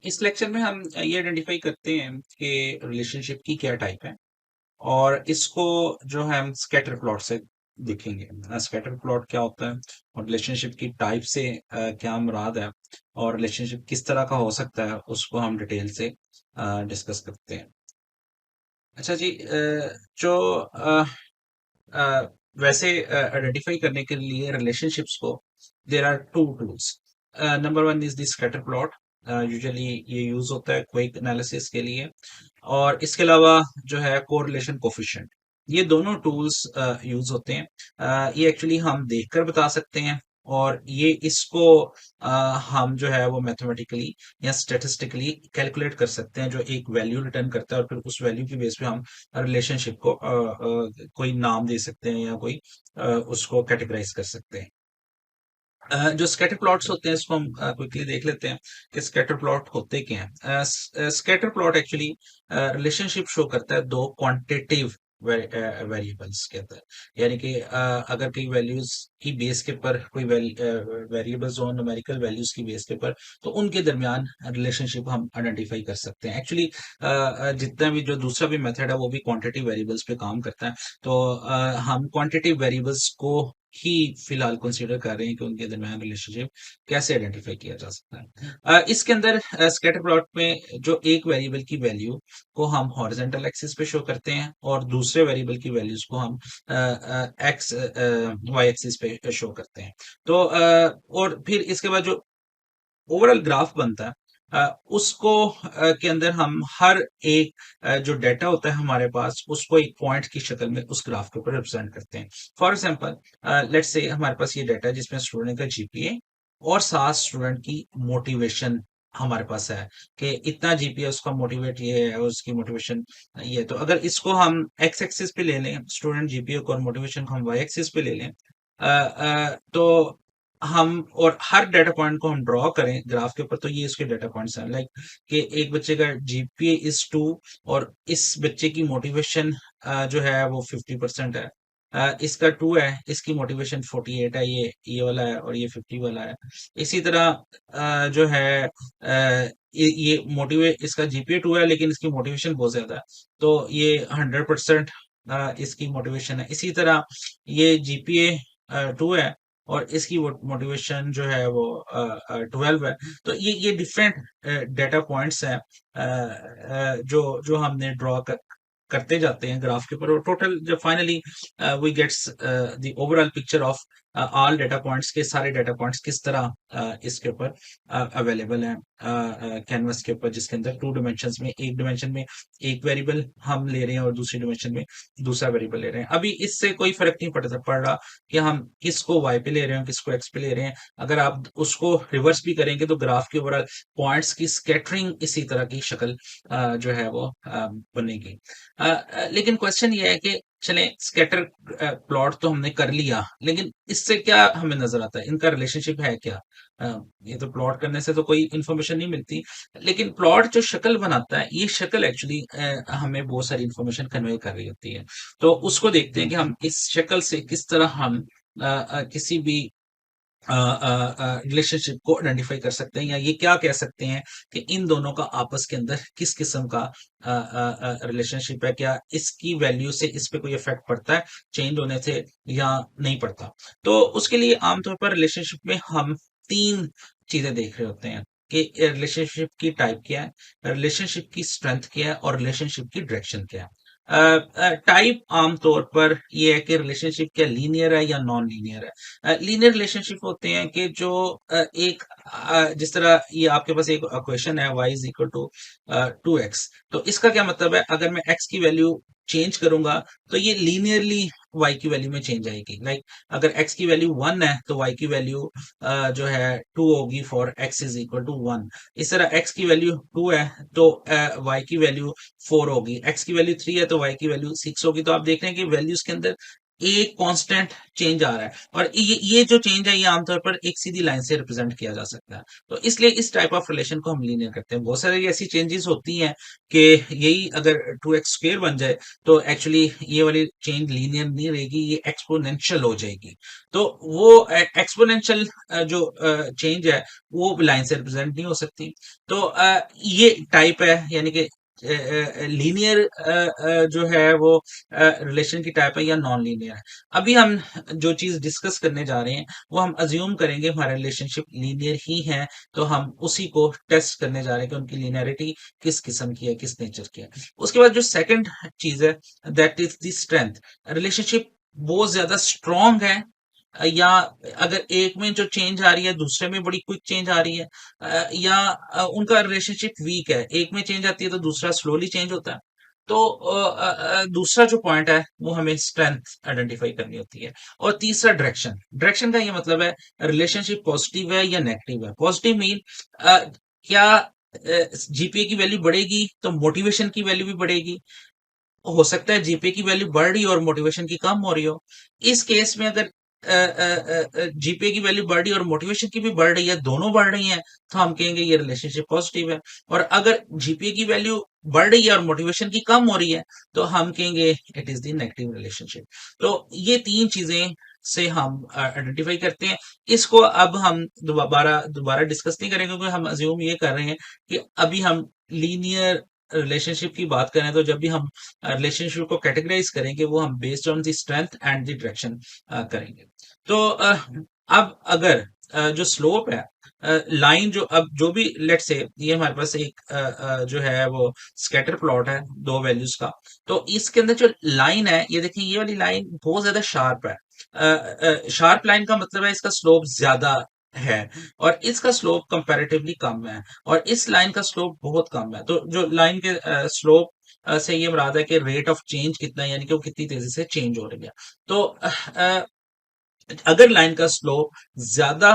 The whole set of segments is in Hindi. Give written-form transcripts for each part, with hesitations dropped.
इस लेक्चर में हम ये आइडेंटिफाई करते हैं कि रिलेशनशिप की क्या टाइप है और इसको जो है हम स्कैटर प्लॉट से देखेंगे। स्कैटर प्लॉट क्या होता है और रिलेशनशिप की टाइप से क्या मुराद है और रिलेशनशिप किस तरह का हो सकता है उसको हम डिटेल से डिस्कस करते हैं। अच्छा जी, जो अ, अ, वैसे आइडेंटिफाई करने के लिए रिलेशनशिप्स को there are two tools. Number one is the scatter plot. Usually ये यूज होता है क्विक एनालिसिस के लिए, और इसके अलावा जो है कोरिलेशन कोफिशिएंट, ये दोनों टूल्स यूज होते हैं। ये एक्चुअली हम देखकर बता सकते हैं, और ये इसको हम जो है वो मैथमेटिकली या स्टेटिस्टिकली कैलकुलेट कर सकते हैं, जो एक वैल्यू रिटर्न करता है, और फिर उस वैल्यू की बेस पे हम रिलेशनशिप को कोई नाम दे सकते हैं या कोई उसको कैटेगराइज कर सकते हैं। जो स्कैटर प्लॉट्स होते हैं इसको हम क्विकली देख लेते हैं कि स्कैटर प्लॉट होते क्या हैं। Scatter plot actually relationship show करता है दो क्वांटिटेटिव वेरिएबल्स के अंदर। यानी कि अगर कई वैल्यूज की बेस के ऊपर कोई वेरिएबल्स हो न्यूमेरिकल वैल्यूज की बेस के ऊपर, तो उनके दरमियान रिलेशनशिप हम आइडेंटिफाई कर सकते हैं। एक्चुअली जितना भी जो दूसरा भी मेथड है वो भी क्वांटिटिव वेरिएबल्स पे काम करता है। तो हम क्वांटिटिव वेरिएबल्स को ही फिलहाल कंसीडर कर रहे हैं कि उनके दरमियान रिलेशनशिप कैसे आइडेंटिफाई किया जा सकता है। इसके अंदर स्कैटर प्लॉट में जो एक वेरिएबल की वैल्यू को हम हॉरिजॉन्टल एक्सिस पे शो करते हैं, और दूसरे वेरिएबल की वैल्यूज को हम एक्स वाई एक्सिस पे शो करते हैं। तो और फिर इसके बाद जो ओवरऑल ग्राफ बनता है, उसको के अंदर हम हर एक जो डाटा होता है हमारे पास उसको एक पॉइंट की शक्ल में उस ग्राफ के ऊपर रिप्रेजेंट करते हैं। फॉर एग्जांपल, लेट्स से हमारे पास ये डाटा है जिसमें स्टूडेंट का जीपीए और साथ स्टूडेंट की मोटिवेशन हमारे पास है, कि इतना जीपीए उसका मोटिवेट ये है और उसकी मोटिवेशन ये है। तो अगर इसको हम एक्स एक्सिस पे ले लें, स्टूडेंट जीपीए को, और मोटिवेशन को हम वाई एक्सिस पे ले लें, तो हम और हर डेटा पॉइंट को हम ड्रॉ करें ग्राफ के ऊपर, तो ये इसके डेटा पॉइंट्स हैं। लाइक कि एक बच्चे का जीपीए इज 2, और इस बच्चे की मोटिवेशन जो है वो 50% है। इसका 2 है, इसकी मोटिवेशन 48 है, ये वाला है, और ये 50 वाला है। इसी तरह जो है ये मोटिवे इसका जीपीए 2 है लेकिन इसकी मोटिवेशन बहुत ज्यादा है, तो ये 100% इसकी मोटिवेशन है। इसी तरह ये जीपीए 2 है और इसकी मोटिवेशन जो है वो 12 है। तो ये डिफरेंट डेटा पॉइंट्स हैं जो जो हमने ड्रॉ करते जाते हैं ग्राफ के ऊपर, और टोटल जब finally we gets the overall picture of all data points के सारे डेटा पॉइंट्स किस तरह इसके ऊपर अवेलेबल हैं कैनवस के ऊपर, जिसके अंदर टू डिमेंशंस में, एक डिमेंशन में एक वेरिएबल हम ले रहे हैं और दूसरी डिमेंशन में दूसरा वेरिएबल ले रहे हैं। अभी इससे कोई फर्क नहीं पड़ रहा कि हम किसको वाई पे ले रहे हैं किसको एक्स पे ले रहे हैं। अगर आप उसको रिवर्स भी करेंगे तो ग्राफ के ओवरऑल पॉइंट्स की स्कैटरिंग इसी तरह की शक्ल जो है वो बनेगी। लेकिन क्वेश्चन ये है कि चले स्कैटर प्लॉट तो हमने कर लिया, लेकिन इससे क्या हमें नजर आता है, इनका रिलेशनशिप है क्या? अ, ये तो प्लॉट करने से तो कोई इंफॉर्मेशन नहीं मिलती, लेकिन प्लॉट जो शक्ल बनाता है, ये शक्ल एक्चुअली हमें बहुत सारी इंफॉर्मेशन कन्वे कर रही होती है। तो उसको देखते हैं कि हम इस शक्ल से किस तरह हम किसी भी रिलेशनशिप को आइडेंटिफाई कर सकते हैं, या ये क्या कह सकते हैं कि इन दोनों का आपस के अंदर किस किस्म का रिलेशनशिप है, क्या इसकी वैल्यू से इस पे कोई इफेक्ट पड़ता है चेंज होने से या नहीं पड़ता। तो उसके लिए आमतौर पर रिलेशनशिप में हम तीन चीजें देख रहे होते हैं कि रिलेशनशिप की टाइप क्या है, रिलेशनशिप की स्ट्रेंथ क्या है, और रिलेशनशिप की डायरेक्शन क्या है। टाइप आमतौर पर ये है कि रिलेशनशिप क्या लीनियर है या नॉन लीनियर है। लीनियर रिलेशनशिप होते हैं कि जो एक जिस तरह ये आपके पास एक क्वेश्चन है y is equal to 2x, तो इसका क्या मतलब है, अगर मैं x की वैल्यू चेंज करूंगा तो ये लीनियरली y की वैल्यू में चेंज आएगी। लाइक अगर x की वैल्यू 1 है तो y की वैल्यू जो है 2 होगी for x is equal to 1। इस तरह x की वैल्यू 2 है तो y की वैल्यू 4 होगी, x की वैल्यू 3 है तो y की वैल्यू 6 होगी। तो आप देख रहे हैं कि वैल्यूज के अंदर एक कांस्टेंट चेंज आ रहा है, और ये जो चेंज है ये आमतौर पर एक सीधी लाइन से रिप्रेजेंट किया जा सकता है। तो इसलिए इस टाइप ऑफ रिलेशन को हम लीनियर करते हैं। बहुत सारी ऐसी चेंजेस होती हैं कि यही अगर 2x² बन जाए तो एक्चुअली ये वाली चेंज लीनियर नहीं रहेगी, ये एक्सपोनेंशियल हो जाएगी। तो वो एक्सपोनेंशियल जो चेंज है वो लाइन से रिप्रेजेंट नहीं हो सकती। तो ये टाइप है, यानी कि लीनियर जो है वो रिलेशन की टाइप है या नॉन लीनियर है। अभी हम जो चीज डिस्कस करने जा रहे हैं वो हम अज्यूम करेंगे हमारा रिलेशनशिप लीनियर ही है, तो हम उसी को टेस्ट करने जा रहे हैं कि उनकी लीनियरिटी किस किस्म की है, किस नेचर की है। उसके बाद जो सेकंड चीज है, that is the strength. Relationship बहुत ज्यादा स्ट्रांग है, या अगर एक में जो चेंज आ रही है दूसरे में बड़ी क्विक चेंज आ रही है, या उनका रिलेशनशिप वीक है, एक में चेंज आती है तो दूसरा स्लोली चेंज होता है। तो दूसरा जो पॉइंट है वो हमें स्ट्रेंथ आइडेंटिफाई करनी होती है। और तीसरा डायरेक्शन। डायरेक्शन का ये मतलब है रिलेशनशिप पॉजिटिव है या नेगेटिव है। पॉजिटिव मीन क्या जीपीए की वैल्यू बढ़ेगी तो मोटिवेशन की वैल्यू भी बढ़ेगी। हो सकता है जीपीए की वैल्यू बढ़ रही हो और मोटिवेशन की कम हो रही हो। इस केस में अगर जीपीए की वैल्यू बढ़ रही है और मोटिवेशन की भी बढ़ रही है, दोनों बढ़ रही हैं, तो हम कहेंगे ये रिलेशनशिप पॉजिटिव है। और अगर जीपीए की वैल्यू बढ़ रही है और मोटिवेशन की कम हो रही है, तो हम कहेंगे it is the negative relationship. तो ये तीन चीजें से हम आइडेंटिफाई करते हैं। इसको अब हम दोबारा दोबारा डिस्कस नहीं करेंगे, क्योंकि हम अज्यूम ये कर रहे हैं कि अभी हम लीनियर रिलेशनशिप की बात करें, तो जब भी हम रिलेशनशिप को कैटेगराइज करेंगे वो हम based on the strength and the direction करेंगे। तो अब अगर जो स्लोप है, लाइन जो अब जो भी लेट से ये हमारे पास एक जो है वो स्कैटर प्लॉट है दो वैल्यूज का। तो इसके अंदर जो लाइन है, ये देखिए ये वाली लाइन बहुत ज्यादा शार्प है। शार्प लाइन का मतलब है इसका स्लोप ज्यादा है, और इसका स्लोप कंपैरेटिवली कम है, और इस लाइन का स्लोप बहुत कम है। तो जो लाइन के स्लोप से ये मुराद है कि रेट ऑफ चेंज कितना है, यानी कि वो कितनी तेजी से चेंज हो रही है। तो अगर लाइन का स्लोप ज्यादा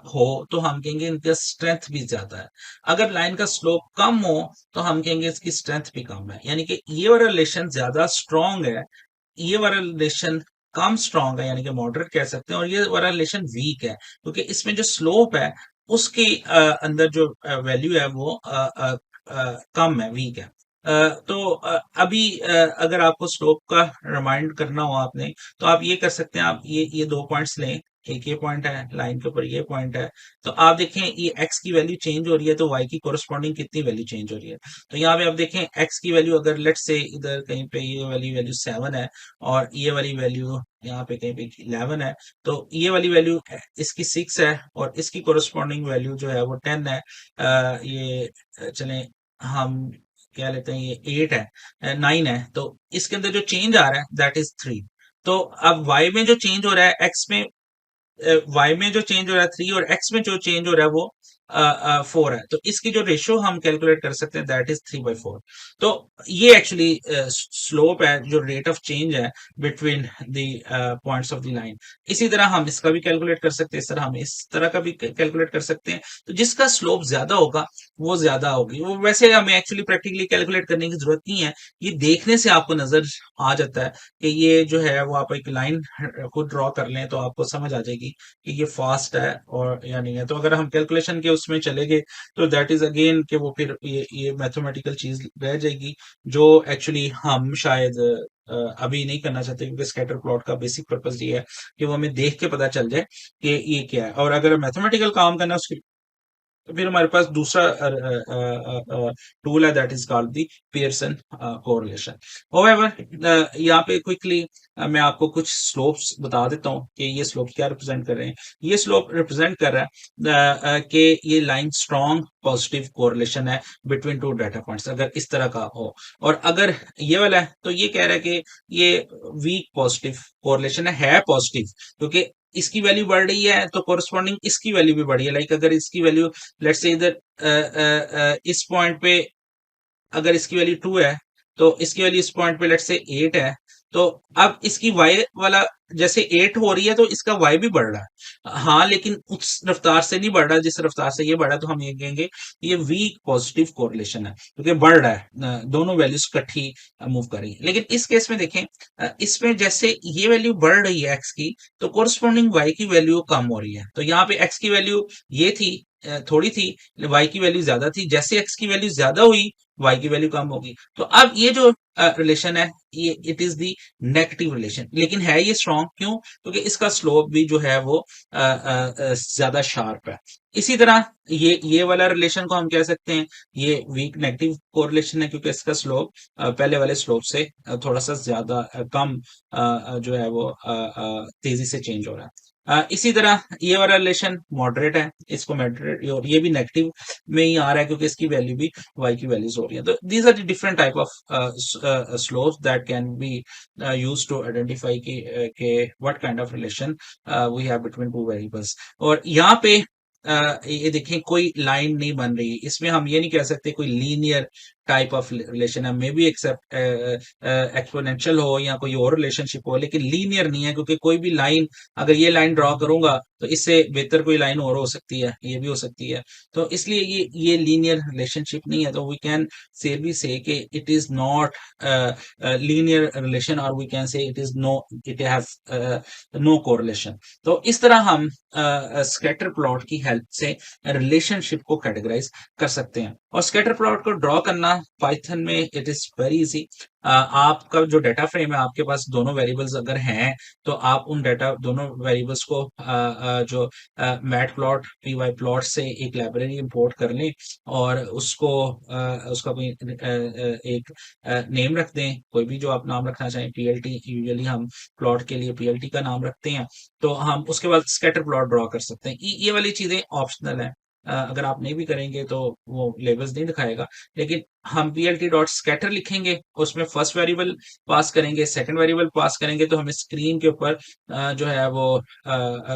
हो तो हम कहेंगे इनका स्ट्रेंथ भी ज्यादा है। अगर लाइन का स्लोप कम हो तो हम कहेंगे इसकी स्ट्रेंथ भी कम है। यानी कि ये वाला रिलेशन ज्यादा स्ट्रांग है, ये वाला रिलेशन कम स्ट्रांग है, यानी कि मॉडरेट कह सकते हैं, और ये वाला रिलेशन वीक है, क्योंकि इसमें जो स्लोप है उसके अंदर जो वैल्यू है वो कम है, वीक है। तो अभी अगर आपको स्लोप का रिमाइंड करना हो आपने, तो आप ये कर सकते हैं, आप ये दो पॉइंट्स लें। एक ये पॉइंट है लाइन के ऊपर, ये पॉइंट है। तो आप देखें ये x की वैल्यू चेंज हो रही है तो y की कोरस्पॉन्डिंग कितनी वैल्यू चेंज हो रही है। तो यहाँ पे आप देखें x की वैल्यू अगर लेट से इधर कहीं पे ये वाली वैल्यू 7 है, और ये वाली वैल्यू यहाँ पे कहीं पे 11 है, तो ये वाली वैल्यू इसकी 6 है और इसकी कोरस्पॉन्डिंग वैल्यू जो है वो 10 है। ये चलें हम क्या लेते हैं, ये 8 है, 9 है, तो इसके अंदर जो चेंज आ रहा है दैट इज 3। तो अब y में जो चेंज हो रहा है, x में y में जो चेंज हो रहा है 3, और x में जो चेंज हो रहा है वो 4 है। तो इसकी जो रेशियो हम कैलकुलेट कर सकते हैं दैट इज 3/4। तो ये एक्चुअली स्लोप है, जो रेट ऑफ चेंज है between the points of the line. इसी तरह हम इसका भी कैलकुलेट कर सकते हैं, इस तरह हम इस तरह का भी कैलकुलेट कर सकते हैं। तो जिसका स्लोप ज्यादा होगा वो ज्यादा होगी। वो वैसे हमें एक्चुअली प्रैक्टिकली कैलकुलेट करने की जरूरत नहीं है, ये देखने से आपको नजर आ जाता है कि ये जो है वो आप एक लाइन खुद ड्रॉ कर लें तो आपको समझ आ जाएगी कि ये फास्ट है और या नहीं है। तो अगर हम कैलकुलेशन के उसमें चले गए तो दैट इज अगेन कि वो फिर ये मैथमेटिकल चीज रह जाएगी, जो एक्चुअली हम शायद अभी नहीं करना चाहते, क्योंकि स्कैटर प्लॉट का बेसिक पर्पस ये है कि वो हमें देख के पता चल जाए कि ये क्या है। और अगर मैथमेटिकल काम करना है उसके, तो फिर हमारे पास दूसरा टूल है that is called the Pearson correlation. However यहाँ पे क्विकली मैं आपको कुछ स्लोप्स बता देता हूँ कि ये स्लोप क्या रिप्रेजेंट कर रहे हैं। ये स्लोप रिप्रेजेंट कर रहा है कि ये लाइन स्ट्रॉन्ग पॉजिटिव कोरिलेशन है बिटवीन टू डाटा पॉइंट्स, अगर इस तरह का हो। और अगर ये वाला है तो ये कह रहा है कि ये वीक पॉजिटिव कोरिलेशन है पॉजिटिव, क्योंकि इसकी वैल्यू बढ़ रही है तो कोरस्पॉन्डिंग इसकी वैल्यू भी बढ़ी है। लाइक अगर इसकी वैल्यू लेट्स से इधर इस पॉइंट पे अगर इसकी वैल्यू 2 है, तो इसकी वैल्यू इस पॉइंट पे लेट्स से 8 है, तो अब इसकी y वाला जैसे 8 हो रही है तो इसका y भी बढ़ रहा है। हाँ, लेकिन उस रफ्तार से नहीं बढ़ रहा जिस रफ्तार से ये बढ़ा, तो हम ये कहेंगे ये वीक पॉजिटिव कोरिलेशन है, क्योंकि बढ़ रहा है, दोनों वैल्यूज इकट्ठी मूव कर रही है। लेकिन इस केस में देखें, इसमें जैसे ये वैल्यू बढ़ रही है x की, तो कोरस्पॉन्डिंग y की वैल्यू कम हो रही है। तो यहाँ पे x की वैल्यू ये थी, थोड़ी थी, y की वैल्यू ज्यादा थी। जैसे x की वैल्यू ज्यादा हुई, y की वैल्यू कम होगी। तो अब ये जो रिलेशन है, ये it is the negative relation. लेकिन है ये स्ट्रॉन्ग क्यों? क्योंकि इसका स्लोप भी जो है वो ज्यादा शार्प है। इसी तरह ये वाला रिलेशन को हम कह सकते हैं ये वीक नेगेटिव कोरिलेशन है, क्योंकि इसका स्लोप पहले वाले स्लोप से थोड़ा सा ज्यादा कम जो है वो तेजी से चेंज हो रहा है। इसी तरह ये वाला रिलेशन मॉडरेट है, इसको मॉडरेट, और ये भी नेगेटिव में ही आ रहा है, क्योंकि इसकी वैल्यू भी y की वैल्यूज हो रही है। तो these are the different type of slopes that can be used to identify के what kind of relation we have between two variables. और यहाँ पे ये देखें, कोई लाइन नहीं बन रही। इसमें हम ये नहीं कह सकते कोई लीनियर टाइप ऑफ रिलेशन है, मे बी एक्सेप्ट एक्सपोनेंशियल हो या कोई और रिलेशनशिप हो, लेकिन लीनियर नहीं है। क्योंकि कोई भी लाइन, अगर ये लाइन ड्रॉ करूंगा तो इससे बेहतर कोई लाइन और हो सकती है, ये भी हो सकती है। तो इसलिए ये लीनियर रिलेशनशिप नहीं है। तो वी कैन से कि it is not linear relation, और we can say it has no correlation. तो इस तरह हम स्कैटर प्लॉट की हेल्प से रिलेशनशिप को कैटेगराइज कर सकते हैं। और स्कैटर प्लॉट को ड्रॉ करना पाइथन में इट इज वेरी इजी। आपका जो डाटा फ्रेम है, आपके पास दोनों वेरिएबल्स अगर हैं, तो आप उन डाटा दोनों वेरिएबल्स को जो मैट प्लॉट py प्लॉट से एक लाइब्रेरी इंपोर्ट कर लें, और उसको उसका कोई एक नेम रख दें, कोई भी जो आप नाम रखना चाहें। plt यूजुअली हम प्लॉट के लिए plt का नाम रखते हैं। तो हम उसके बाद स्कैटर प्लॉट ड्रॉ कर सकते हैं। ये वाली चीजें ऑप्शनल है, अगर आप नहीं भी करेंगे तो वो लेबल्स नहीं दिखाएगा। लेकिन हम plt डॉट स्कैटर लिखेंगे, उसमें फर्स्ट वेरिएबल पास करेंगे, सेकंड वेरिएबल पास करेंगे, तो हमें स्क्रीन के ऊपर जो है वो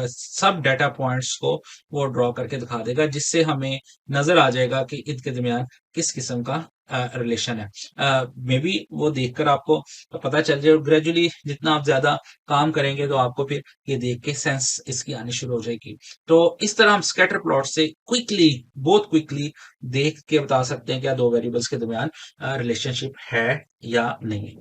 सब डाटा पॉइंट्स को वो ड्रॉ करके दिखा देगा, जिससे हमें नजर आ जाएगा कि इनके दरमियान किस किस्म का रिलेशन है। मे बी वो देखकर आपको पता चल जाए। ग्रेजुअली जितना आप ज्यादा काम करेंगे, तो आपको फिर ये देख के सेंस इसकी आनी शुरू हो जाएगी। तो इस तरह हम स्कैटर प्लॉट से क्विकली, बहुत क्विकली देख के बता सकते हैं क्या दो वेरिएबल्स के दरमियान रिलेशनशिप है या नहीं।